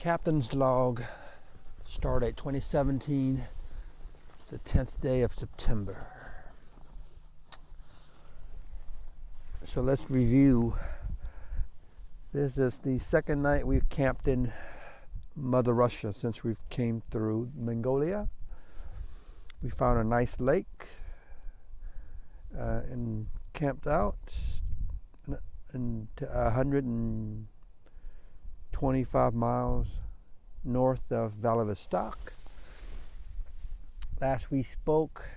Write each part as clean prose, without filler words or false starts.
Captain's log, start date 2017, the 10th day of September. So let's review. This is the second night we've camped in Mother Russia since we came through Mongolia. We found a nice lake and camped out in 125 miles north of Vladivostok. Last we spoke,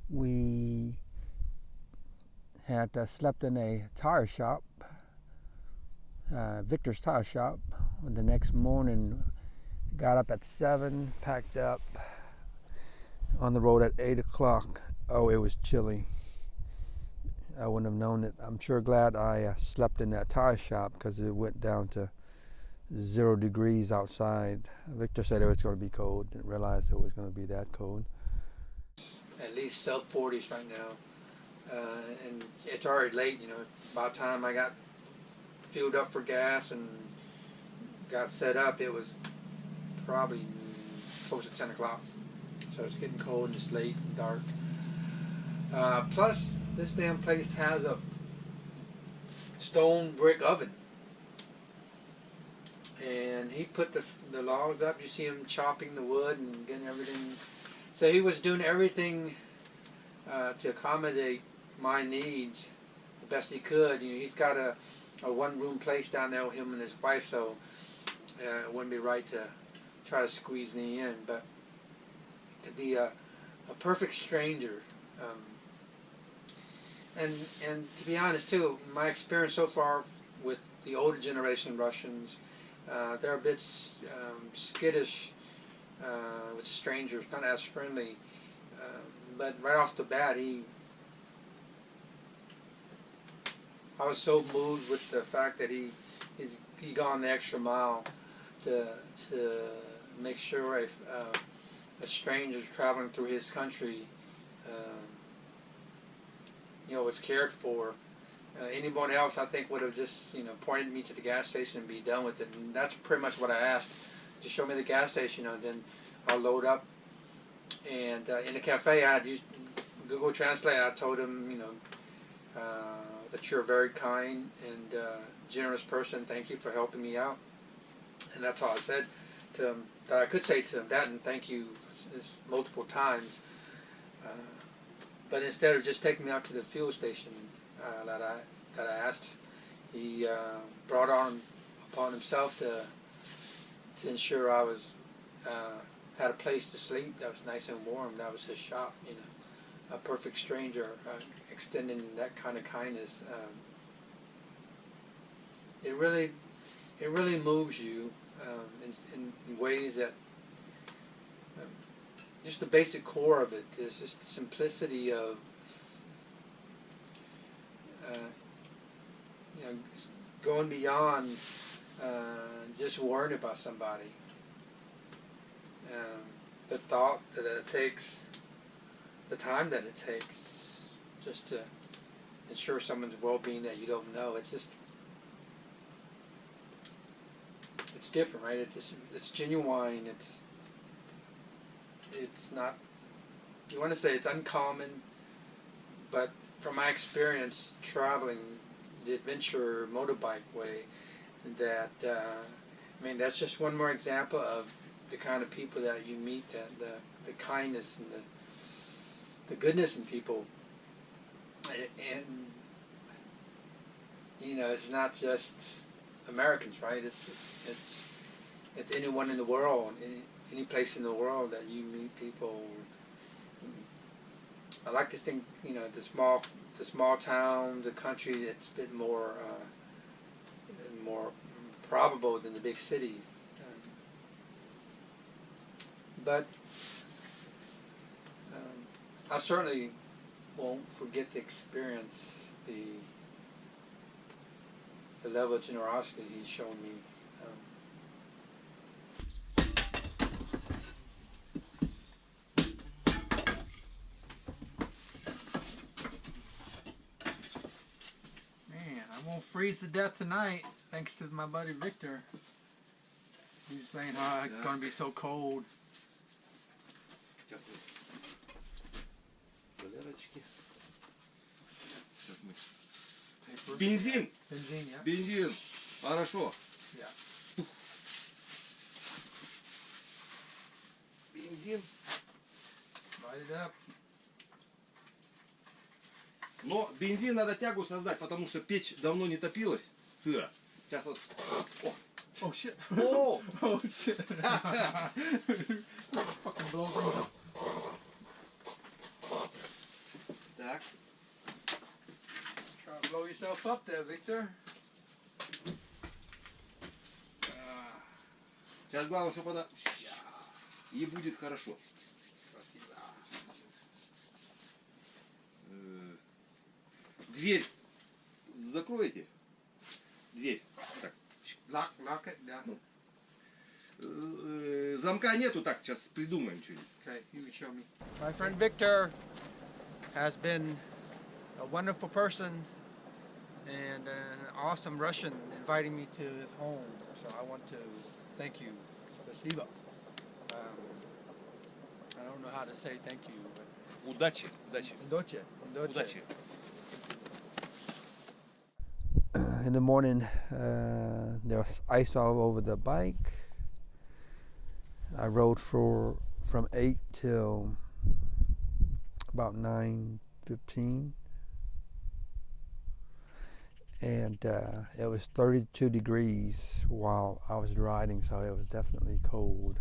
we had slept in a tire shop, Victor's tire shop. The next morning, got up at 7, packed up, on the road at 8 o'clock. Oh, it was chilly. I wouldn't have known it. I'm sure glad I slept in that tire shop because it went down to 0 degrees outside. Victor said it was going to be cold. Didn't realize it was going to be that cold. At least sub 40s right now. And it's already late, you know. By the time I got filled up for gas and got set up, it was probably close to 10 o'clock. So it's getting cold and it's late and dark. Plus, this damn place has a stone brick oven. And he put the logs up. You see him chopping the wood and getting everything. So he was doing everything to accommodate my needs the best he could. You know, he's got a one-room place down there with him and his wife, so it wouldn't be right to try to squeeze me in. But to be a perfect stranger, and to be honest too, my experience so far with the older generation Russians, they're a bit skittish with strangers, not as friendly. But right off the bat, I was so moved with the fact that he gone the extra mile to make sure a stranger traveling through his country, was cared for. Anyone else, I think, would have just pointed me to the gas station and be done with it. And that's pretty much what I asked. Just show me the gas station, and then I'll load up. And in the cafe, I had used Google Translate. I told him, that you're a very kind and generous person. Thank you for helping me out. And that's all I said to him. That I could say to him that and thank you multiple times. But instead of just taking me out to the fuel station that I asked, he brought upon himself to ensure I was had a place to sleep that was nice and warm. That was his shop, a perfect stranger extending that kind of kindness. It really moves you in ways that just the basic core of it is just the simplicity of going beyond just worrying about somebody. The thought that it takes, the time that it takes, just to ensure someone's well-being that you don't know. It's different, right? It's genuine. It's not. You want to say it's uncommon, but from my experience traveling the adventure motorbike way, that that's just one more example of the kind of people that you meet, the kindness and the goodness in people, and it's not just Americans, right? It's anyone in the world, any place in the world that you meet people. I like to think, the small town, the country, it's a bit more probable than the big city. But I certainly won't forget the experience, the level of generosity he's shown me. Man, I won't freeze to death tonight. thanks to my buddy Victor. He's saying how it's going to be so cold. Бензин. Benzene, yeah. Бензин. Хорошо. Yeah. Бензин. Light it up. Но бензин надо тягу создать, потому что печь давно не топилась, сыро. Сейчас вот. О. Oh shit. О! Oh shit. Let's fucking blow things up. Так. Try to blow yourself up there, Victor. Сейчас главное, чтобы она... И будет хорошо. Дверь закроете? Дверь. Так. Lock it, yeah. Замка нету, так, сейчас придумаем что-нибудь. Okay, you can show me. My friend Victor has been a wonderful person and an awesome Russian inviting me to his home. So I want to thank you. Спасибо. I don't know how to say thank you. But Удачи, удачи. Удачи. Удачи. In the morning, there was ice all over the bike. I rode from 8 till about 9:15, and it was 32 degrees while I was riding, so it was definitely cold.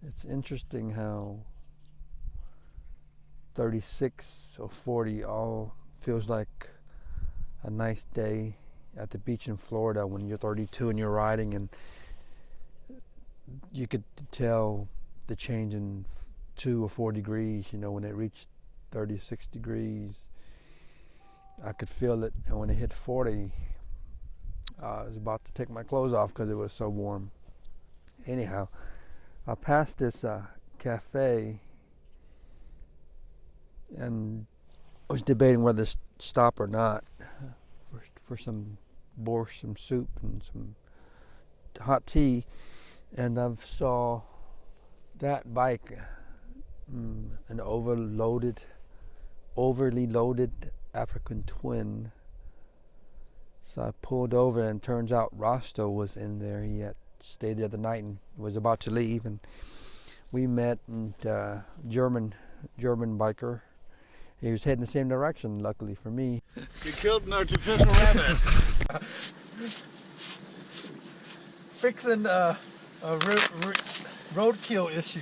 It's interesting how 36 or 40 all feels like a nice day at the beach in Florida when you're 32 and you're riding, and you could tell the change in 2 or 4 degrees. You know, when it reached 36 degrees, I could feel it, and when it hit 40, I was about to take my clothes off because it was so warm. Anyhow, I passed this cafe and was debating whether to stop or not for some borscht, some soup, and some hot tea, and I saw that bike, an overly loaded African twin. So I pulled over, and turns out Rosto was in there. He had stayed there the night and was about to leave, and we met. And German biker. He was heading the same direction, luckily for me. You killed an artificial rabbit. Fixing a roadkill issue.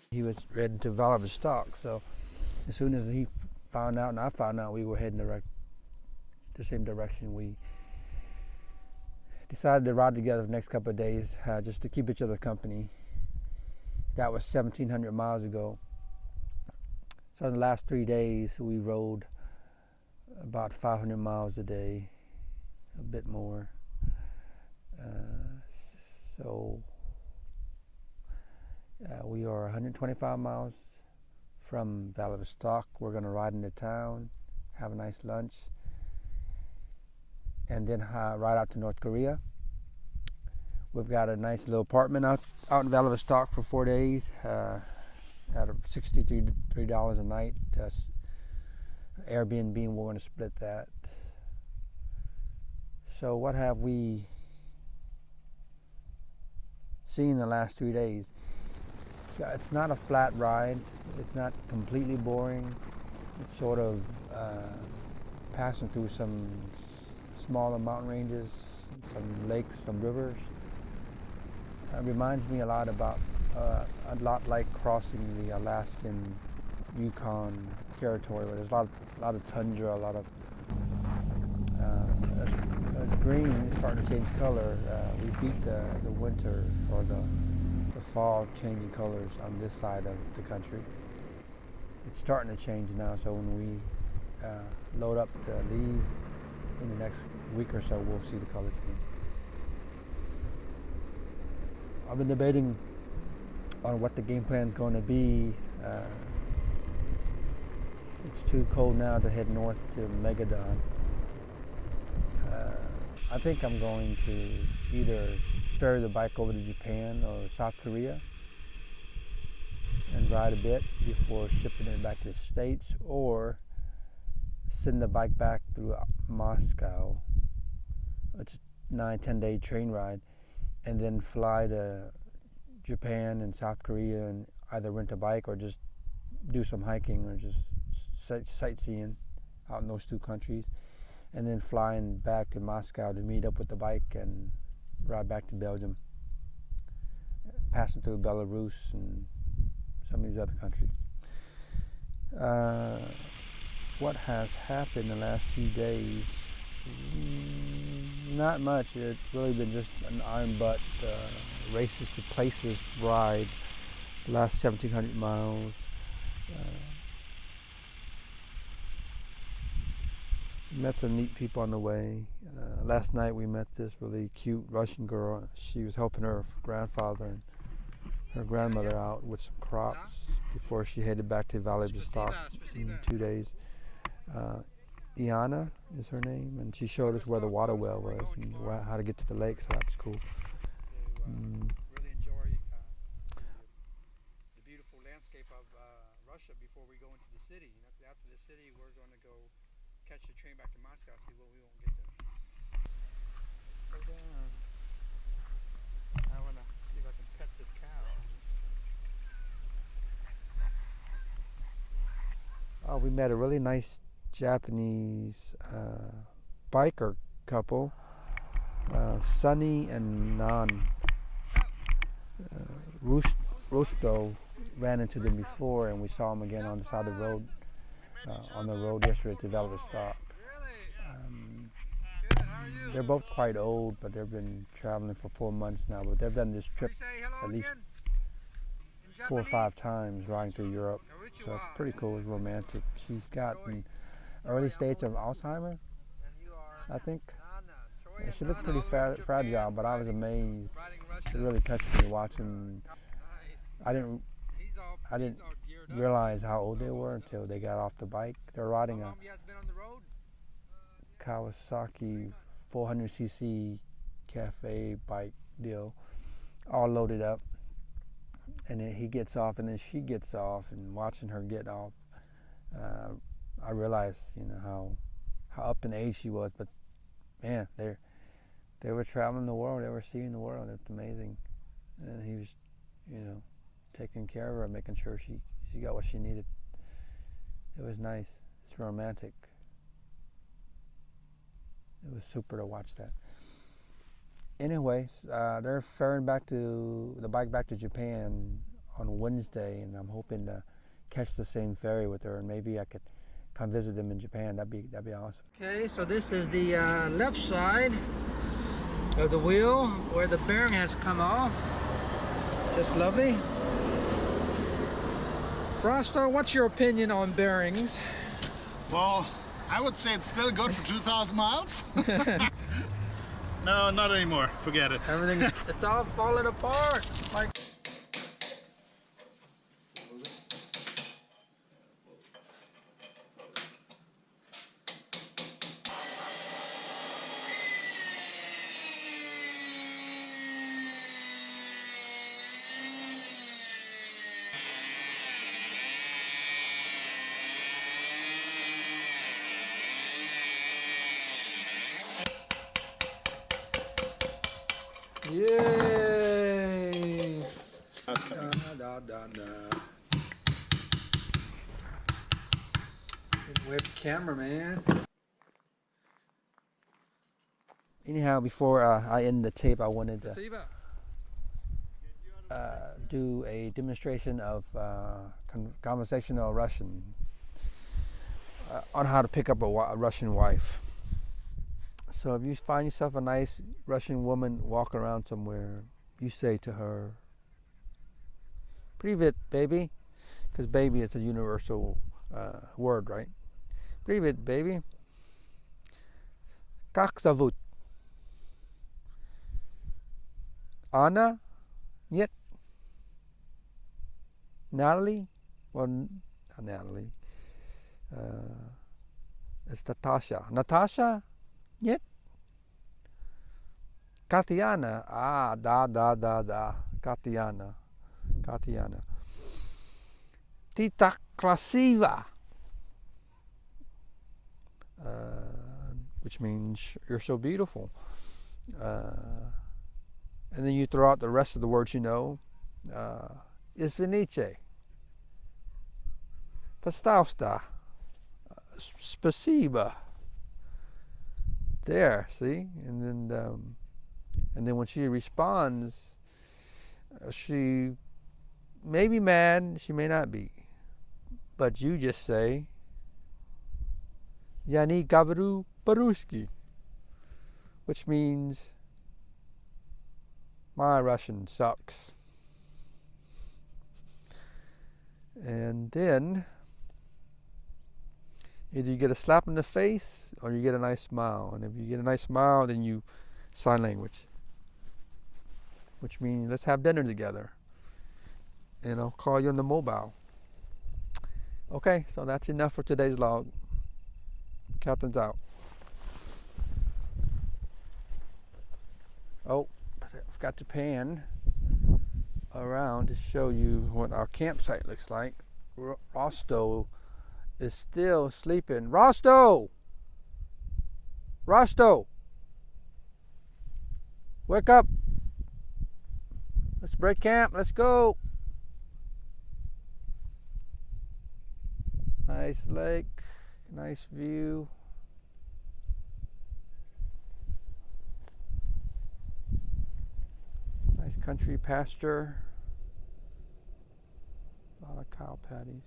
He was heading to Vladivostok, so as soon as he found out and I found out we were heading the same direction, we decided to ride together for the next couple of days, just to keep each other company. That was 1,700 miles ago. So in the last 3 days, we rode about 500 miles a day, a bit more. We are 125 miles from Vladivostok. We're going to ride into town, have a nice lunch, and then ride out to North Korea. We've got a nice little apartment out in Vladivostok for 4 days. At $63 a night. Airbnb, and we're going to split that. So what have we seen in the last 3 days? It's not a flat ride. It's not completely boring. It's sort of passing through some smaller mountain ranges, some lakes, some rivers. It reminds me a lot like crossing the Alaskan Yukon territory, where there's a lot of tundra, a lot of it's green. It's starting to change color. We beat the winter or the fall changing colors on this side of the country. It's starting to change now, so when we load up to leave in the next week or so, we'll see the colors change. I've been debating on what the game plan is going to be. It's too cold now to head north to Megadon. I think I'm going to either ferry the bike over to Japan or South Korea and ride a bit before shipping it back to the States, or send the bike back through Moscow. It's a 9-10 day train ride, and then fly to Japan and South Korea and either rent a bike or just do some hiking or just sightseeing out in those two countries, and then flying back to Moscow to meet up with the bike and ride back to Belgium, passing through Belarus and some of these other countries. What has happened the last few days? Not much. It's really been just an iron butt races to places ride the last 1,700 miles. Met some neat people on the way. Last night we met this really cute Russian girl. She was helping her grandfather and her grandmother out with some crops before she headed back to Vladivostok in 2 days. Iana is her name, and she showed us where the water well was and how to get to the lake, so that was cool. Really enjoy the beautiful landscape of Russia before we go into the city. After the city, we're going to go catch the train back to Moscow. See what we won't get there. Hold on. I want to see if I can pet this cow. Oh, we met a really nice Japanese biker couple, Sunny and Nan. Rusto ran into them before, and we saw them again on the side of the road, on the road yesterday to Vladivostok. They're both quite old, but they've been traveling for 4 months now, but they've done this trip at least 4 or 5 times riding through Europe. So it's pretty cool. It's romantic. She's got an early stage of Alzheimer's, I think. Yeah, she looked pretty fragile, but I was amazed. It really touched me watching. I didn't realize how old they were until they got off the bike. They're riding a Kawasaki 400cc cafe bike deal, all loaded up. And then he gets off, and then she gets off, and watching her get off, I realized, how up in age she was. But man, they were traveling the world, they were seeing the world. It's amazing. And he was, taking care of her, making sure she got what she needed. It was nice. It's romantic. It was super to watch that. Anyways, they're ferrying the bike back to Japan on Wednesday, and I'm hoping to catch the same ferry with her, and maybe I could come visit them in Japan. That'd be awesome. Okay, so this is the left side of the wheel where the bearing has come off. Just lovely. Rosto, what's your opinion on bearings? Well, I would say it's still good for 2,000 miles. No, not anymore. Forget it. Everything, it's all falling apart. Like. Yay! That's coming. Web camera, man. Anyhow, before I end the tape, I wanted to do a demonstration of conversational Russian on how to pick up a Russian wife. So if you find yourself a nice Russian woman walking around somewhere, you say to her, "Привет, baby," because baby is a universal word, right? "Привет, baby. Как зовут? Anna? Нет. Natalie? Well, not Natalie. It's Natasha. Natasha? Нет. Katiana. Da. Katiana. Tita Krasiva. Which means you're so beautiful. And then you throw out the rest of the words you know. Izvinice. Pastausta. Spasiba. There, see? And then when she responds, she may be mad, she may not be. But you just say, Yani Gavru Paruski, which means my Russian sucks. And then either you get a slap in the face or you get a nice smile. And if you get a nice smile, then you sign language, which means let's have dinner together. And I'll call you on the mobile. Okay, so that's enough for today's log. Captain's out. Oh, I forgot to pan around to show you what our campsite looks like. Rosto is still sleeping. Rosto! Wake up! Let's break camp. Let's go! Nice lake, nice view. Nice country pasture. A lot of cow patties.